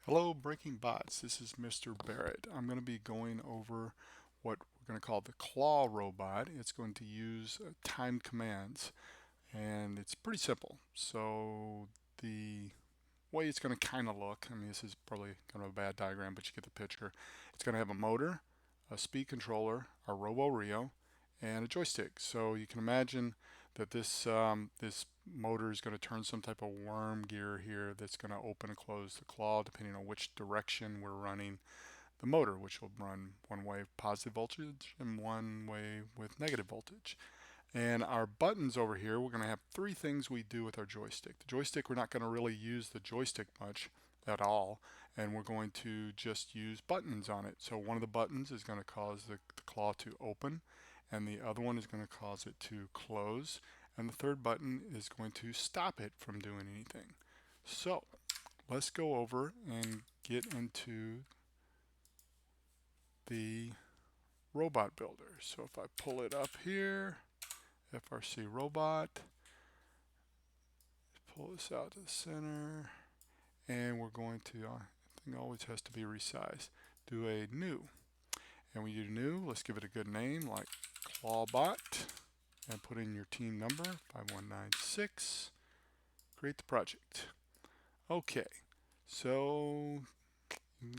Hello, Breaking Bots. This is Mr. Barrett. I'm going to be going over what we're going to call the claw robot. It's going to use timed commands, and it's pretty simple. So the way it's going to kind of look, I mean, this is probably kind of a bad diagram, but you get the picture. It's going to have a motor, a speed controller, a Robo Rio, and a joystick. So you can imagine that this motor is going to turn some type of worm gear here that's going to open and close the claw depending on which direction we're running the motor, which will run one way positive voltage and one way with negative voltage. And our buttons over here, we're going to have three things we do with our joystick. The joystick, we're not going to really use the joystick much at all, and we're going to just use buttons on it. So one of the buttons is going to cause the claw to open, and the other one is going to cause it to close, and the third button is going to stop it from doing anything. So let's go over and get into the robot builder. So if I pull it up here, FRC robot, pull this out to the center, and we're going to, thing always has to be resized, do a new. And when you do new, let's give it a good name like Clawbot, and put in your team number 5196, create the project. Okay, so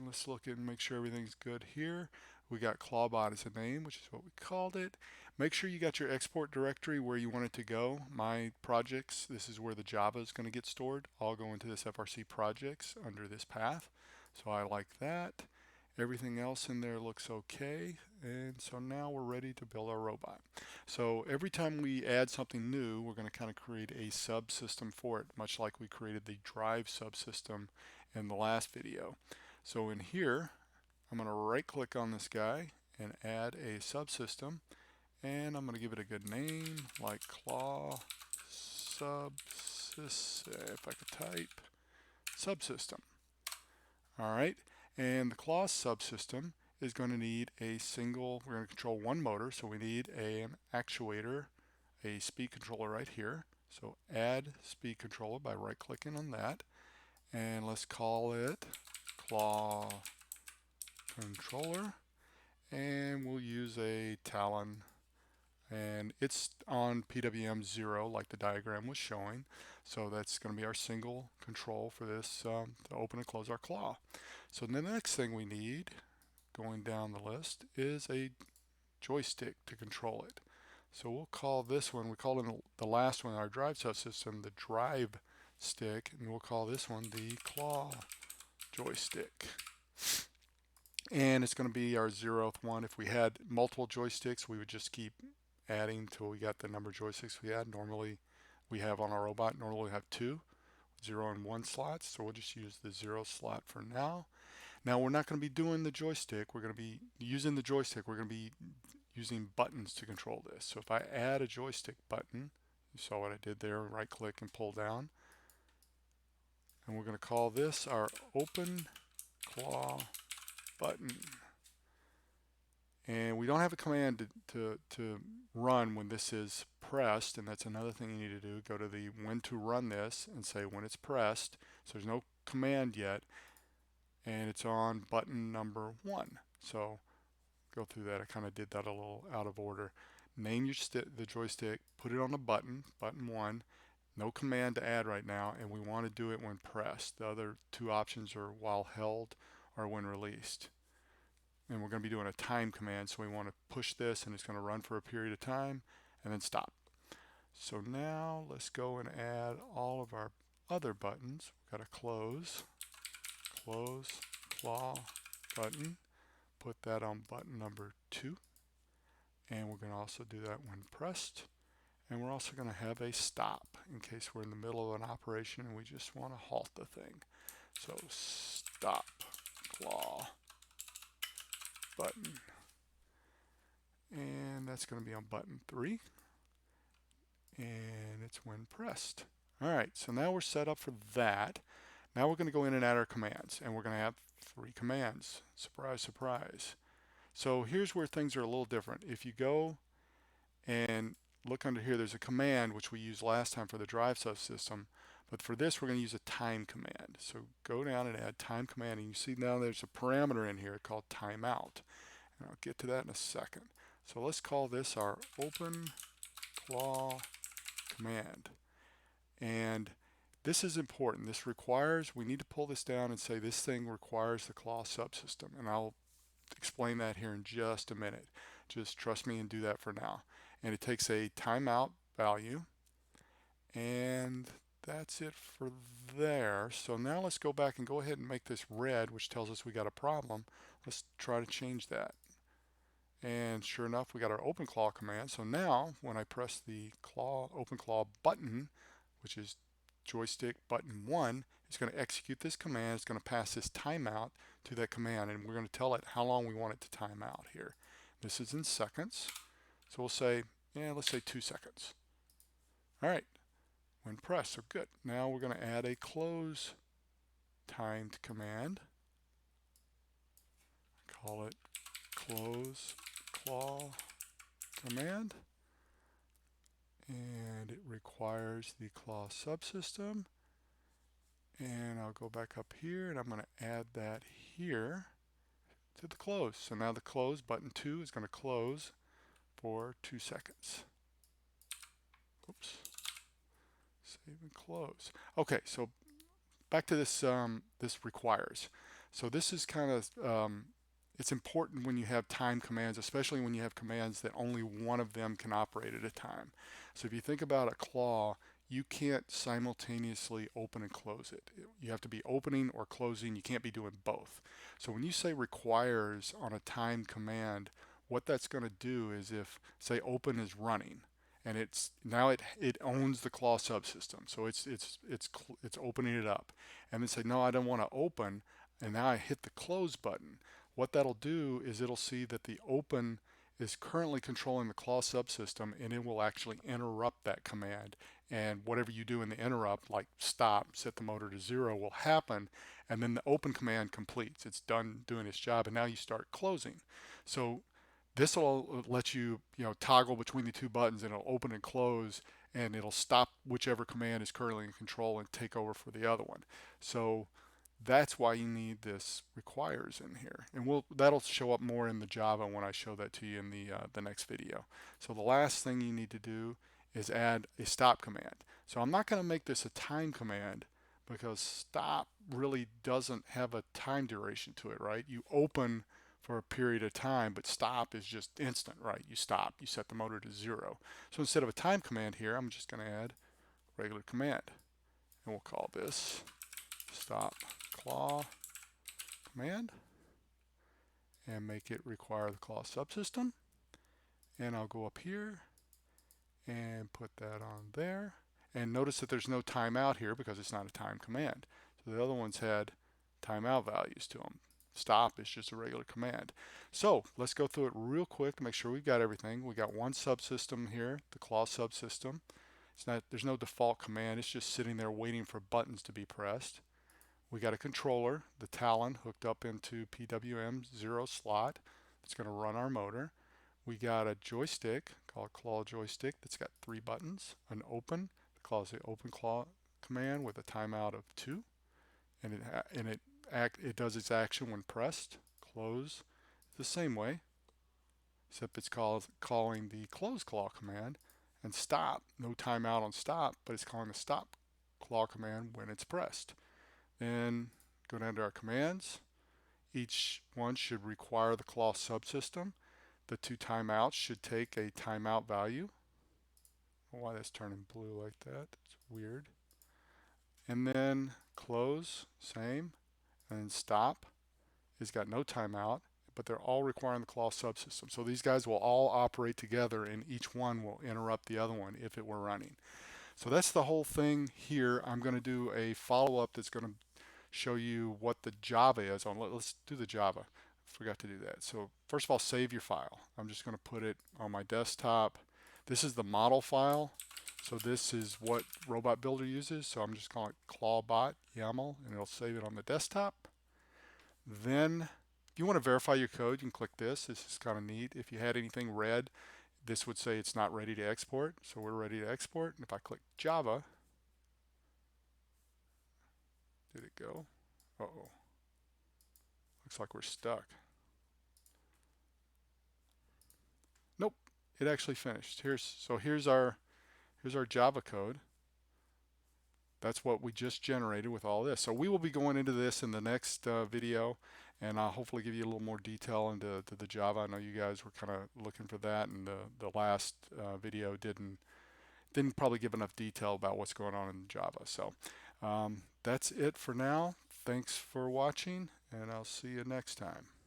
let's look and make sure everything's good here. We got Clawbot as a name, which is what we called it. Make sure you got your export directory where you want it to go. My projects, this is where the Java is going to get stored. I'll go into this FRC projects under this path. So I like that. Everything else in there looks okay. And so now we're ready to build our robot. So every time we add something new, we're going to kind of create a subsystem for it, much like we created the drive subsystem in the last video. So in here, I'm going to right click on this guy and add a subsystem, and I'm going to give it a good name like claw subsystem, if I could type, subsystem. All right, and the claw subsystem is going to need a single, we're going to control one motor, so we need an actuator, a speed controller right here. So add speed controller by right clicking on that, and let's call it claw controller, and we'll use a Talon, and it's on PWM 0 like the diagram was showing. So that's going to be our single control for this to open and close our claw. So the next thing we need going down the list is a joystick to control it. So we'll call this one, we call in the last one, our drive subsystem, the drive stick, and we'll call this one the claw joystick. And it's going to be our 0th one. If we had multiple joysticks, we would just keep adding till we got the number of joysticks we had. Normally we have on our robot, normally we have 2, 0 and 1 slots, so we'll just use the 0 slot for now. Now we're not going to be doing the joystick, we're going to be using the joystick, we're going to be using buttons to control this. So if I add a joystick button, you saw what I did there, right click and pull down, and we're going to call this our open claw button. And we don't have a command to run when this is pressed, and that's another thing you need to do. Go to the when to run this and say when it's pressed. So there's no command yet, and it's on button number 1. So go through that. I kind of did that a little out of order. Name your the joystick, put it on the button, button 1. No command to add right now, and we want to do it when pressed. The other two options are while held or when released. And we're going to be doing a time command, so we want to push this and it's going to run for a period of time and then stop. So now let's go and add all of our other buttons. We've got a close, claw button, put that on button number 2, and we're going to also do that when pressed. And we're also going to have a stop in case we're in the middle of an operation and we just want to halt the thing. So stop claw button, and that's going to be on button 3, and it's when pressed. All right, so now we're set up for that. Now we're going to go in and add our commands, and we're going to have 3 commands. Surprise, surprise. So here's where things are a little different. If you go and look under here, there's a command which we used last time for the drive subsystem, But for this, we're going to use a time command. So go down and add time command, and you see now there's a parameter in here called timeout. And I'll get to that in a second. So let's call this our open claw command. And this is important. This requires, we need to pull this down and say this thing requires the claw subsystem. And I'll explain that here in just a minute. Just trust me and do that for now. And it takes a timeout value, and that's it for there. So now let's go back and go ahead and make this red, which tells us we got a problem. Let's try to change that. And sure enough, we got our open claw command. So now when I press the open claw button, which is joystick button 1, it's going to execute this command. It's going to pass this timeout to that command, and we're going to tell it how long we want it to time out here. This is in seconds. So we'll say, yeah, let's say 2 seconds. All right, when pressed, so good. Now we're going to add a close timed command. Call it close claw command. And it requires the claw subsystem. And I'll go back up here and I'm going to add that here to the close. So now the close button 2 is going to close for 2 seconds. Oops. Save and close. Okay, so back to this this requires. So this is kind of it's important when you have time commands, especially when you have commands that only one of them can operate at a time. So if you think about a claw, you can't simultaneously open and close it. You have to be opening or closing. You can't be doing both. So when you say requires on a time command, what that's going to do is if, say, open is running, and it's now it owns the claw subsystem, so it's opening it up, and then say no, I don't want to open, and now I hit the close button. What that'll do is it'll see that the open is currently controlling the claw subsystem, and it will actually interrupt that command, and whatever you do in the interrupt, like stop, set the motor to 0, will happen, and then the open command completes. It's done doing its job, and now you start closing. So this will let you, toggle between the two buttons, and it'll open and close, and it'll stop whichever command is currently in control and take over for the other one. So that's why you need this requires in here, and that'll show up more in the Java when I show that to you in the next video. So the last thing you need to do is add a stop command. So I'm not going to make this a time command because stop really doesn't have a time duration to it, right? You open for a period of time, but stop is just instant, right? You stop, you set the motor to 0. So instead of a time command here, I'm just going to add regular command, and we'll call this stop claw command and make it require the claw subsystem. And I'll go up here and put that on there. And notice that there's no timeout here because it's not a time command. So the other ones had timeout values to them. Stop is just a regular command. So let's go through it real quick to make sure we've got everything. We got one subsystem here, the claw subsystem. There's no default command. It's just sitting there waiting for buttons to be pressed. We got a controller, the Talon, hooked up into PWM 0 slot. It's going to run our motor. We got a joystick called claw joystick that's got 3 buttons. An open, calls the open claw command with a timeout of 2, and it does its action when pressed. Close the same way, except it's calling the close claw command. And stop, no timeout on stop, but it's calling the stop claw command when it's pressed. Then go down to our commands. Each one should require the claw subsystem. The 2 timeouts should take a timeout value. I don't know why that's turning blue like that. It's weird. And then close, same. And then stop has got no timeout, but they're all requiring the claw subsystem. So these guys will all operate together, and each one will interrupt the other one if it were running. So that's the whole thing here. I'm going to do a follow-up that's going to show you what the Java is on. Let's do the Java. Forgot to do that. So first of all, save your file. I'm just going to put it on my desktop. This is the model file. So this is what RobotBuilder uses. So I'm just calling it clawbot YAML, and it'll save it on the desktop. Then if you want to verify your code, you can click this. This is kind of neat. If you had anything red, this would say it's not ready to export. So we're ready to export. And if I click Java, Did it go? Uh-oh. Looks like we're stuck. Nope, it actually finished. Here's our Java code. That's what we just generated with all this. So we will be going into this in the next video, and I'll hopefully give you a little more detail into the Java. I know you guys were kind of looking for that, and the last video didn't probably give enough detail about what's going on in Java. So that's it for now. Thanks for watching, and I'll see you next time.